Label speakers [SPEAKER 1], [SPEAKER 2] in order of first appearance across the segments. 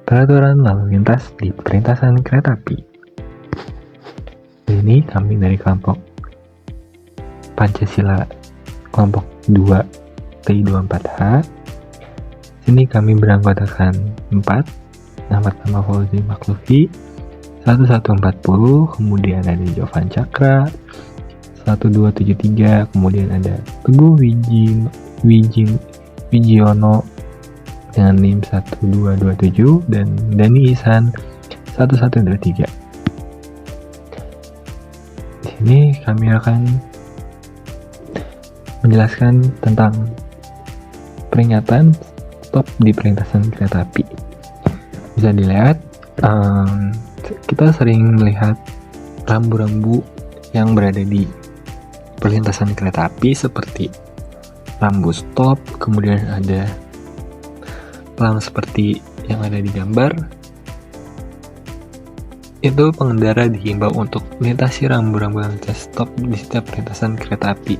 [SPEAKER 1] Peraturan lalu lintas di perlintasan kereta api. Ini kami dari kelompok Pancasila kelompok 2 T24H. Sini kami beranggotakan 4, nama pertama Fauzi Makhlufi, 1140, kemudian ada Jovan Cakra, 1273, kemudian ada Teguh Wijiono dengan NIM 1227 dan Dani Ihsan 1123. Di sini kami akan menjelaskan tentang peringatan stop di perlintasan kereta api. Bisa dilihat, kita sering melihat rambu-rambu yang berada di perlintasan kereta api seperti rambu stop, kemudian ada pelang seperti yang ada di gambar. Itu pengendara dihimbau untuk melintasi rambu-rambu lalu lintas stop di setiap perlintasan kereta api.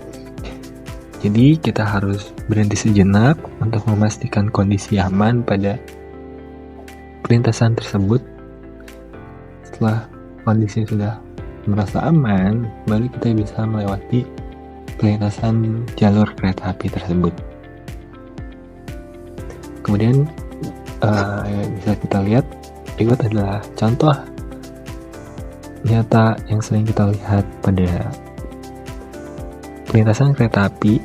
[SPEAKER 1] Jadi kita harus berhenti sejenak untuk memastikan kondisi aman pada perlintasan tersebut. Setelah kondisi sudah merasa aman, baru kita bisa melewati perlintasan jalur kereta api tersebut. Kemudian bisa kita lihat, berikut adalah contoh nyata yang sering kita lihat pada perlintasan kereta api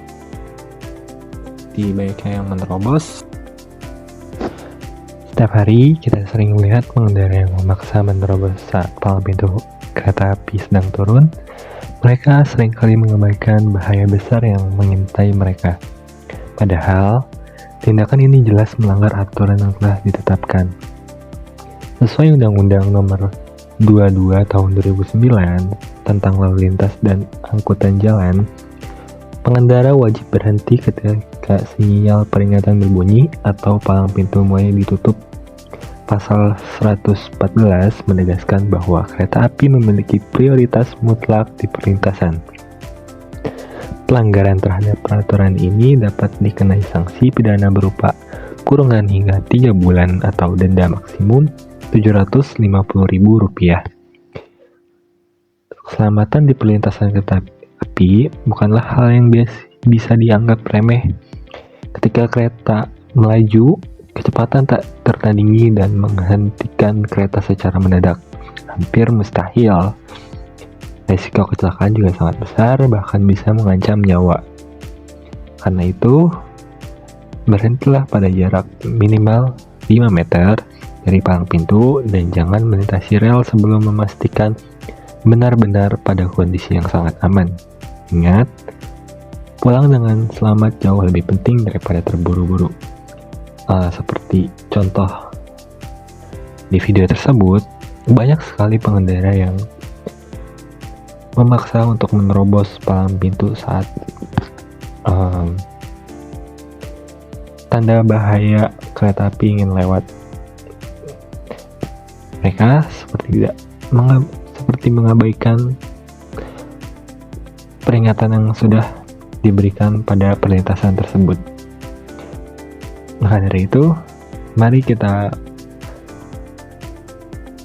[SPEAKER 1] di banyaknya yang menerobos. Setiap hari kita sering melihat pengendara yang memaksa menerobos saat palang pintu kereta api sedang turun. Mereka seringkali mengabaikan bahaya besar yang mengintai mereka. Padahal, tindakan ini jelas melanggar aturan yang telah ditetapkan. Sesuai Undang-Undang Nomor 22 Tahun 2009 tentang lalu lintas dan angkutan jalan, pengendara wajib berhenti ketika sinyal peringatan berbunyi atau palang pintu mulai ditutup. Pasal 114 menegaskan bahwa kereta api memiliki prioritas mutlak di perlintasan. Pelanggaran terhadap peraturan ini dapat dikenai sanksi pidana berupa kurungan hingga 3 bulan atau denda maksimum Rp750.000. Keselamatan di perlintasan kereta api bukanlah hal yang bisa dianggap remeh. Ketika kereta melaju, kecepatan tak tertandingi dan menghentikan kereta secara mendadak hampir mustahil. Risiko kecelakaan juga sangat besar, bahkan bisa mengancam nyawa. Karena itu, berhentilah pada jarak minimal 5 meter dari palang pintu dan jangan melintasi rel sebelum memastikan benar-benar pada kondisi yang sangat aman. Ingat, pulang dengan selamat jauh lebih penting daripada terburu-buru. Seperti contoh di video tersebut, banyak sekali pengendara yang memaksa untuk menerobos palang pintu saat tanda bahaya kereta api ingin lewat. Mereka seperti mengabaikan peringatan yang sudah diberikan pada perlintasan tersebut. Maka dari itu, mari kita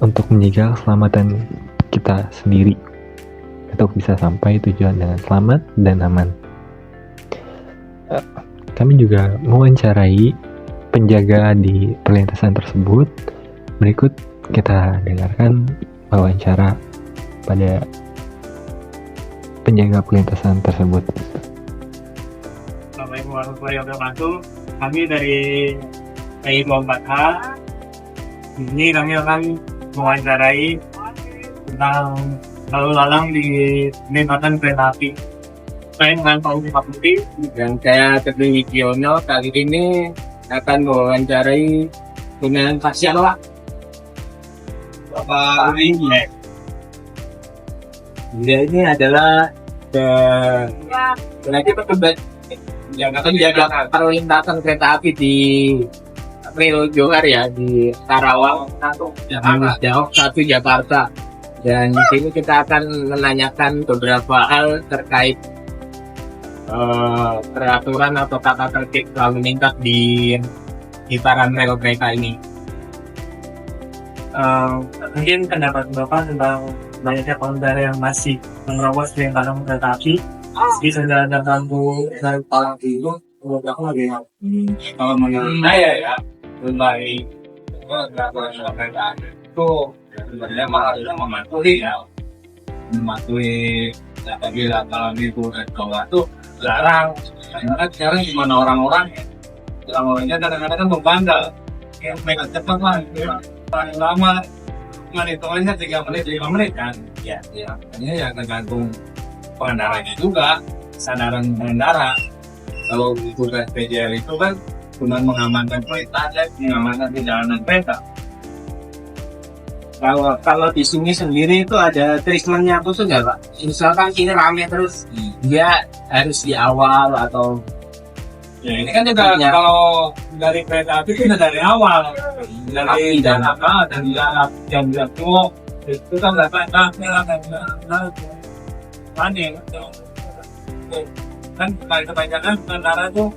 [SPEAKER 1] untuk menjaga keselamatan kita sendiri untuk bisa sampai tujuan dengan selamat dan aman. Kami juga mewawancarai penjaga di perlintasan tersebut. Berikut kita dengarkan wawancara pada penjaga perlintasan tersebut.
[SPEAKER 2] Assalamualaikum warahmatullahi wabarakatuh. Kami dari T24H. Ini kami akan mewawancarai tentang lalu lalang di perlintasan kereta api. Saya dengan Fauzi Makhlufi
[SPEAKER 3] dan saya Teguh Wijiono. Kali ini akan mewawancarai dengan pasien Bapak Ringi. Dia ini adalah lagi petugas yang akan menjaga perlintasan kereta api di Rel Johar ya, di Karawang, Jauh Jakarta. Dan di sini kita akan menanyakan beberapa hal terkait peraturan atau tata tertib lalu lintas di gitaran rel kereta ini.
[SPEAKER 2] Mungkin pendapat Bapak tentang banyaknya pengendara yang masih menerobos lingkaran kereta api di jalan tertentu dari Palang Pintu. Menurut aku lagi
[SPEAKER 3] Kalau menurut saya ya, lebih baik kereta api itu sebenarnya harus mematuhi apabila kalau itu dan bawah itu larang. Karena kan sekarang gimana orang-orangnya kadang-kadang kan membangga yang mereka cepat lah, paling lama hitungannya 3 menit 5 menit kan ya hanya ya tergantung pengendaranya juga, kesadaran pengendara. Kalau tugas PJL itu kan guna mengamankan kualitas dan mengamankan perjalanan kereta.
[SPEAKER 4] Kalau di sini sendiri itu ada treatmentnya khusus nggak Pak? Misalkan ini rame terus, dia harus di awal atau
[SPEAKER 3] Ya ini kan juga kalau dari kereta api itu udah dari awal, dari Jakarta dan jam tua itu kan panik kan kebanyakan pengendara tuh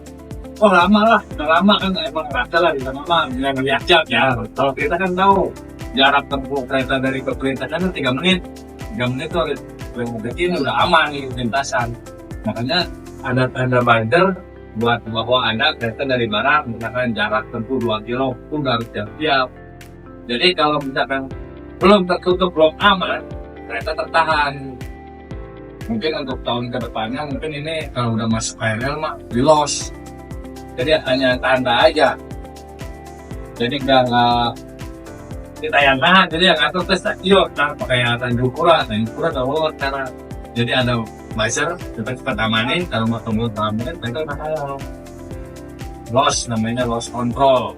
[SPEAKER 3] lama kan emang kerasa lah di sana yang lihat jam ya. Kalau kita kan tahu jarak tempuh kereta dari ke kereta kan 3 menit itu mungkin udah aman nih lintasan. Makanya ada tanda binder buat bahwa Anda kereta dari mana, misalkan jarak tempuh 2 kilo pun harus siap. Jadi kalau misalkan belum tertutup, belum aman, kereta tertahan. Mungkin untuk tahun ke depannya, mungkin ini kalau udah masuk KRL mah di los. Jadi hanya tanda aja. Jadi nggak kita yang tahan, jadi yang ngatur ke stasiun, pakai Tanjung Pura kalau cara. Jadi ada buzzer, cepat amanin, kalau mau tunggu 3 menit, itu loss, namanya loss control.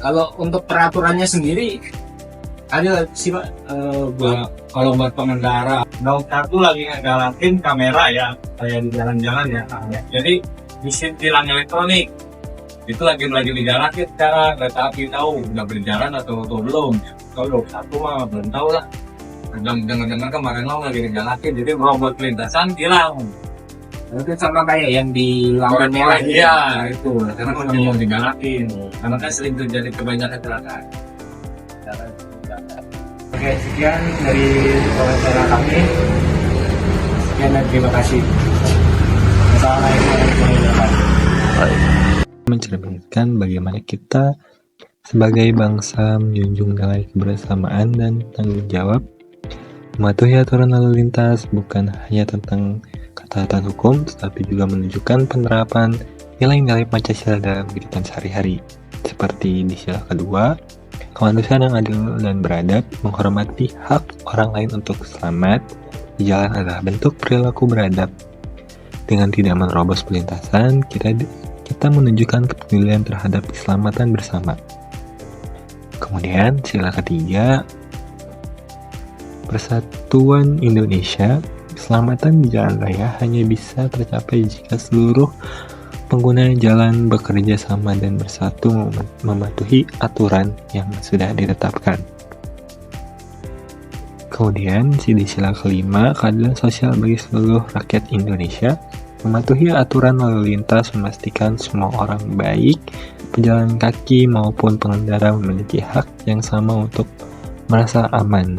[SPEAKER 4] kalau untuk peraturannya sendiri ada sih Pak?
[SPEAKER 3] Kalau buat pengendara, Daun 1 lagi ngegalakin kamera ya, kayak di jalan-jalan ya. Jadi mesin tilang elektronik itu lagi digalakin sekarang, kereta api tahu udah berjalan atau belum. Kalau 21 mah belum tahu lah. Dengar kemarin lo lagi digalakin, jadi robot lintasan hilang.
[SPEAKER 4] Itu sama kayak yang di lampu merah
[SPEAKER 3] Iya itu, karena kan mau digalakin. Karena kan sering terjadi kebanyakan kecelakaan.
[SPEAKER 4] Oke, sekian dari wawancara kami. Sekian dan terima kasih. Assalamualaikum warahmatullahi wabarakatuh.
[SPEAKER 1] Mencerminkan bagaimana kita sebagai bangsa menjunjung nilai kebersamaan dan tanggung jawab. Mematuhi aturan lalu lintas bukan hanya tentang ketaatan hukum, tetapi juga menunjukkan penerapan nilai-nilai Pancasila dalam kehidupan sehari-hari. Seperti di sila kedua, kemanusiaan yang adil dan beradab, menghormati hak orang lain untuk selamat di jalan adalah bentuk perilaku beradab. Dengan tidak menerobos perlintasan, kita menunjukkan kepedulian terhadap keselamatan bersama. Kemudian sila ketiga, Persatuan Indonesia. Keselamatan di jalan raya hanya bisa tercapai jika seluruh pengguna jalan bekerja sama dan bersatu mematuhi aturan yang sudah ditetapkan. Kemudian di sila kelima, keadilan sosial bagi seluruh rakyat Indonesia. Mematuhi aturan lalu lintas memastikan semua orang baik pejalan kaki maupun pengendara memiliki hak yang sama untuk merasa aman.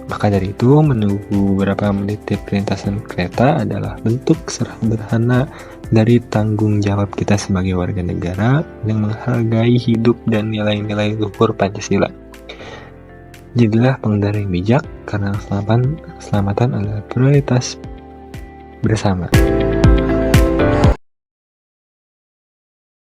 [SPEAKER 1] Maka dari itu, menunggu beberapa menit di perlintasan kereta adalah bentuk sederhana dari tanggung jawab kita sebagai warga negara yang menghargai hidup dan nilai-nilai luhur Pancasila. Jadilah pengendara yang bijak, karena keselamatan adalah prioritas bersama.